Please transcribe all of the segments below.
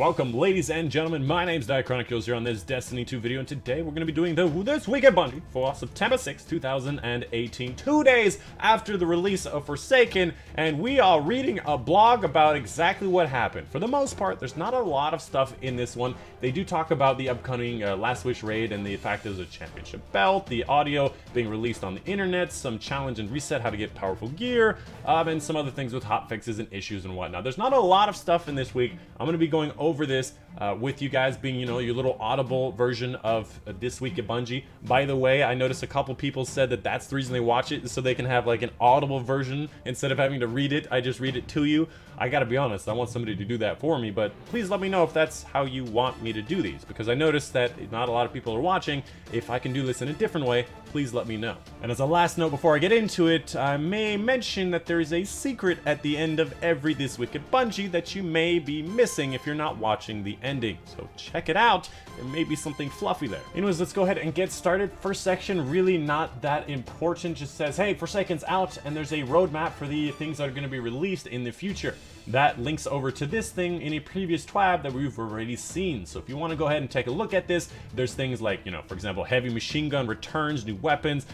Welcome, ladies and gentlemen. My name's Dychronic here on this Destiny 2 video, and today we're going to be doing the This Week at Bungie for September 6, 2018, 2 days after the release of Forsaken, and we are reading a blog about exactly what happened. For the most part, there's not a lot of stuff in this one. They do talk about the upcoming Last Wish raid and the fact there's a championship belt, the audio being released on the internet, some challenge and reset, how to get powerful gear, and some other things with hotfixes and issues and whatnot. There's not a lot of stuff in this week. I'm going to be going over this with you guys, being, you know, your little audible version of This Week at Bungie. By the way, I noticed a couple people said that that's the reason they watch it, so they can have like an audible version instead of having to read it. I just read it to you. I gotta be honest, I want somebody to do that for me, but please let me know if that's how you want me to do these, because I noticed that not a lot of people are watching. If I can do this in a different way, please let me know. And as a last note before I get into it, I may mention that there is a secret at the end of every This Week at Bungie that you may be missing if you're not watching the ending. So check it out, there may be something fluffy there. Anyways, let's go ahead and get started. First section, really not that important, just says, hey, Forsaken's out, and there's a roadmap for the things that are going to be released in the future. That links over to this thing in a previous TWAB that we've already seen. So if you want to go ahead and take a look at this, there's things like, you know, for example, heavy machine gun returns, new weapons.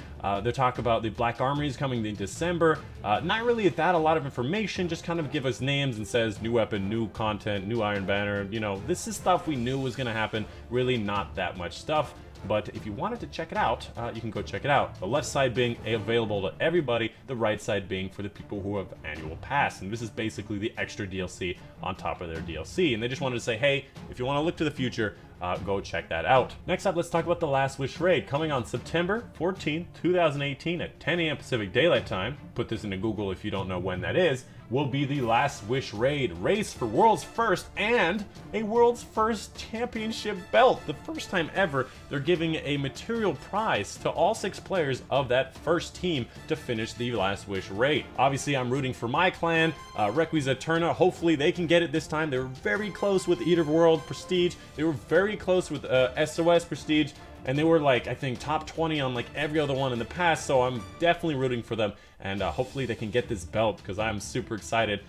They talk about the Black Armories coming in December. Not really that a lot of information, just kind of give us names and says new weapon, new content, new Iron Banner. You know, this is stuff we knew was going to happen. Really not that much stuff. But if you wanted to check it out, you can go check it out. The left side being available to everybody, the right side being for the people who have annual pass. And this is basically the extra DLC on top of their DLC. And they just wanted to say, hey, if you want to look to the future, go check that out. Next up, let's talk about the Last Wish raid coming on September 14, 2018 at 10 AM Pacific Daylight Time. Put this into Google if you don't know when that is. Will be the Last Wish raid, race for world's first and a world's first championship belt. The first time ever they're giving a material prize to all 6 players of that first team to finish the Last Wish raid. Obviously, I'm rooting for my clan, Requisa Eterna. Hopefully they can get it this time. They were very close with Eater World Prestige. They were very close with SOS Prestige. And they were like, I think, top 20 on like every other one in the past, so I'm definitely rooting for them, and hopefully they can get this belt, because I'm super excited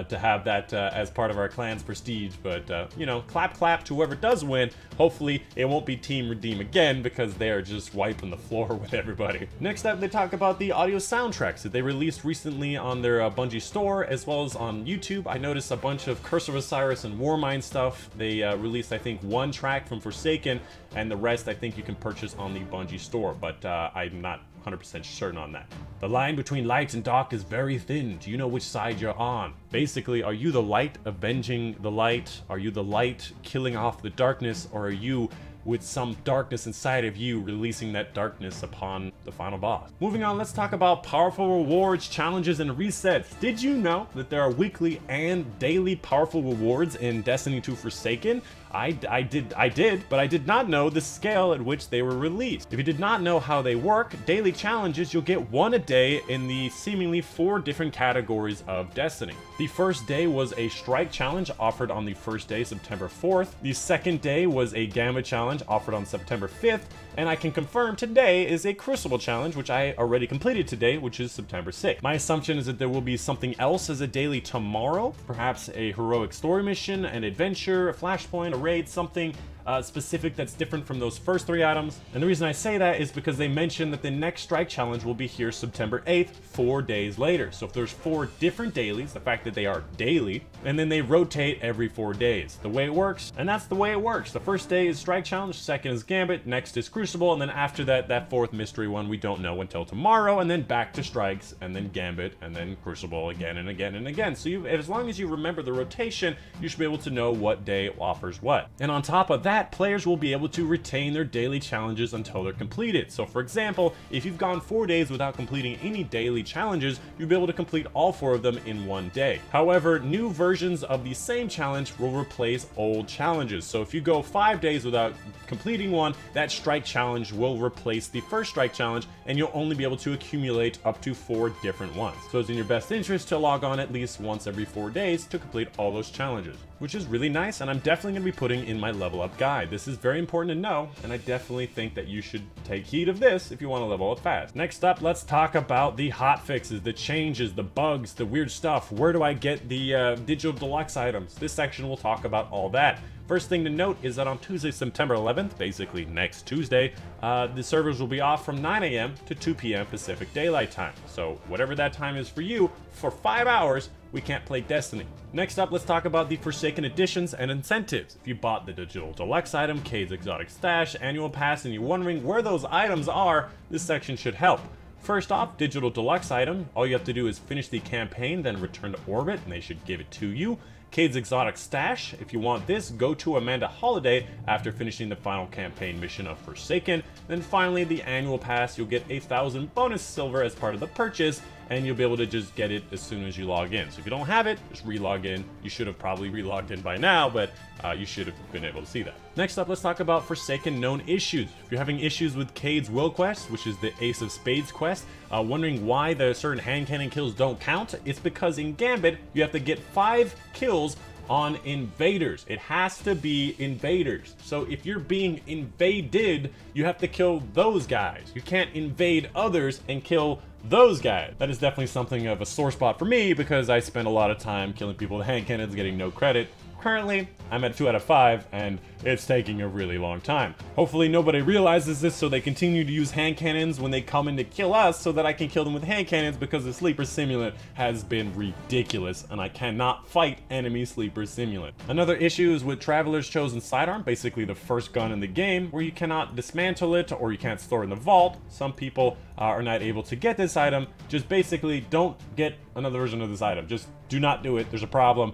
to have that as part of our clan's prestige. But, you know, clap clap to whoever does win. Hopefully it won't be Team Redeem again, because they are just wiping the floor with everybody. Next up, they talk about the audio soundtracks that they released recently on their Bungie store, as well as on YouTube. I noticed a bunch of Curse of Osiris and Warmind stuff. They released, I think, 1 track from Forsaken, and the rest I think you can purchase on the Bungie store, but I'm not 100% certain on that. The line between light and dark is very thin. Do you know which side you're on? Basically, are you the light avenging the light? Are you the light killing off the darkness? Or are you, with some darkness inside of you, releasing that darkness upon the final boss? Moving on, let's talk about powerful rewards, challenges, and resets. Did you know that there are weekly and daily powerful rewards in Destiny 2 Forsaken? I did, but I did not know the scale at which they were released. If you did not know how they work, daily challenges, you'll get 1 a day in the seemingly 4 different categories of Destiny. The first day was a strike challenge offered on the first day, September 4th. The second day was a gamma challenge offered on September 5th. And I can confirm today is a Crucible challenge, which I already completed today, which is September 6th. My assumption is that there will be something else as a daily tomorrow, perhaps a heroic story mission, an adventure, a flashpoint, a raid, something specific that's different from those first 3 items. And the reason I say that is because they mentioned that the next strike challenge will be here September 8th, 4 days later. So if there's 4 different dailies, the fact that they are daily, and then they rotate every 4 days. The way it works, and that's the way it works. The first day is strike challenge, second is Gambit, next is Crucible, and then after that, that 4th mystery one we don't know until tomorrow, and then back to strikes, and then Gambit, and then Crucible again and again and again. So as long as you remember the rotation, you should be able to know what day offers what. And on top of that, players will be able to retain their daily challenges until they're completed. So for example, if you've gone 4 days without completing any daily challenges, you'll be able to complete all 4 of them in 1 day. However, new versions of the same challenge will replace old challenges. So if you go 5 days without completing one, that strike challenge will replace the first strike challenge, and you'll only be able to accumulate up to 4 different ones. So it's in your best interest to log on at least once every 4 days to complete all those challenges. which is really nice, and I'm definitely going to be putting in my level up guide. This is very important to know, and I definitely think that you should take heed of this if you want to level up fast. Next up, let's talk about the hot fixes, the changes, the bugs, the weird stuff. Where do I get the digital deluxe items? This section will talk about all that. First thing to note is that on Tuesday, September 11th, basically next Tuesday, the servers will be off from 9 a.m. to 2 p.m. Pacific Daylight Time. So whatever that time is for you, for 5 hours, we can't play Destiny. Next up, let's talk about the Forsaken editions and incentives. If you bought the digital deluxe item, Cade's Exotic Stash, annual pass, and you're wondering where those items are, this section should help. First off, digital deluxe item, all you have to do is finish the campaign, then return to orbit, and they should give it to you. Cade's Exotic Stash, if you want this, go to Amanda Holiday after finishing the final campaign mission of Forsaken. Then finally, the annual pass, you'll get 1,000 bonus silver as part of the purchase, and you'll be able to just get it as soon as you log in. So if you don't have it, just re-log in. You should have probably re-logged in by now, but you should have been able to see that. Next up, let's talk about Forsaken known issues. If you're having issues with Cade's Will quest, which is the Ace of Spades quest, wondering why the certain hand cannon kills don't count, it's because in Gambit, you have to get 5 kills on invaders. It has to be invaders. So if you're being invaded, you have to kill those guys. You can't invade others and kill those guys. That is definitely something of a sore spot for me because I spend a lot of time killing people with hand cannons, getting no credit. Currently, I'm at 2 out of 5, and it's taking a really long time. Hopefully nobody realizes this so they continue to use hand cannons when they come in to kill us so that I can kill them with hand cannons because the sleeper simulant has been ridiculous and I cannot fight enemy sleeper simulant. Another issue is with Traveler's Chosen Sidearm, basically the first gun in the game, where you cannot dismantle it or you can't store it in the vault. Some people are not able to get this item. Just basically don't get another version of this item. Just do not do it. There's a problem.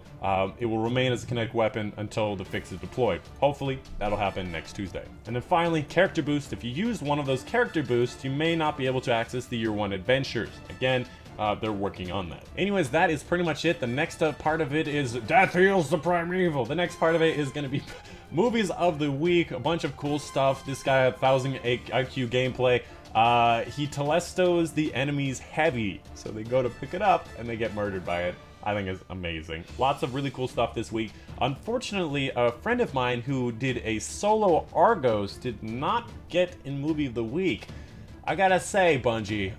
It will remain as a kinetic weapon until the fix is deployed. Hopefully, that'll happen next Tuesday. And then finally, character boost. If you use one of those character boosts, you may not be able to access the Year 1 adventures. Again, they're working on that. Anyways, that is pretty much it. The next part of it is Death Heals the Primeval. The next part of it is going to be movies of the week, a bunch of cool stuff. This guy, 1000 IQ gameplay. He telestos the enemies heavy, so they go to pick it up and they get murdered by it. I think is amazing. Lots of really cool stuff this week. Unfortunately, a friend of mine who did a solo Argos did not get in movie of the week. I gotta say, Bungie,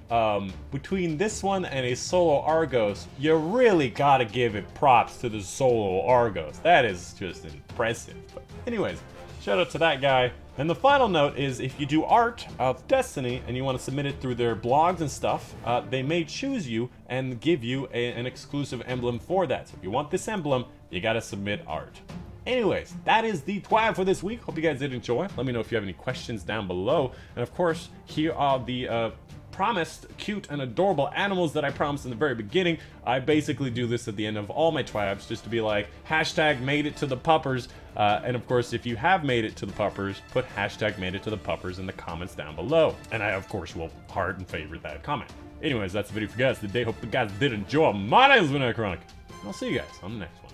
between this one and a solo Argos, you really gotta give it props to the solo Argos. That is just impressive. But anyways, shout out to that guy. And the final note is if you do art of Destiny and you want to submit it through their blogs and stuff, they may choose you and give you an exclusive emblem for that. So if you want this emblem, you gotta submit art. Anyways, that is the TWAB for this week. Hope you guys did enjoy. Let me know if you have any questions down below. And of course, here are the promised cute and adorable animals that I promised in the very beginning. I basically do this at the end of all my TWABs just to be like, hashtag made it to the puppers. And of course, if you have made it to the puppers, put hashtag made it to the puppers in the comments down below. And I, of course, will heart and favorite that comment. Anyways, that's the video for you guys today. Hope you guys did enjoy. My name is Dychronic. I'll see you guys on the next one.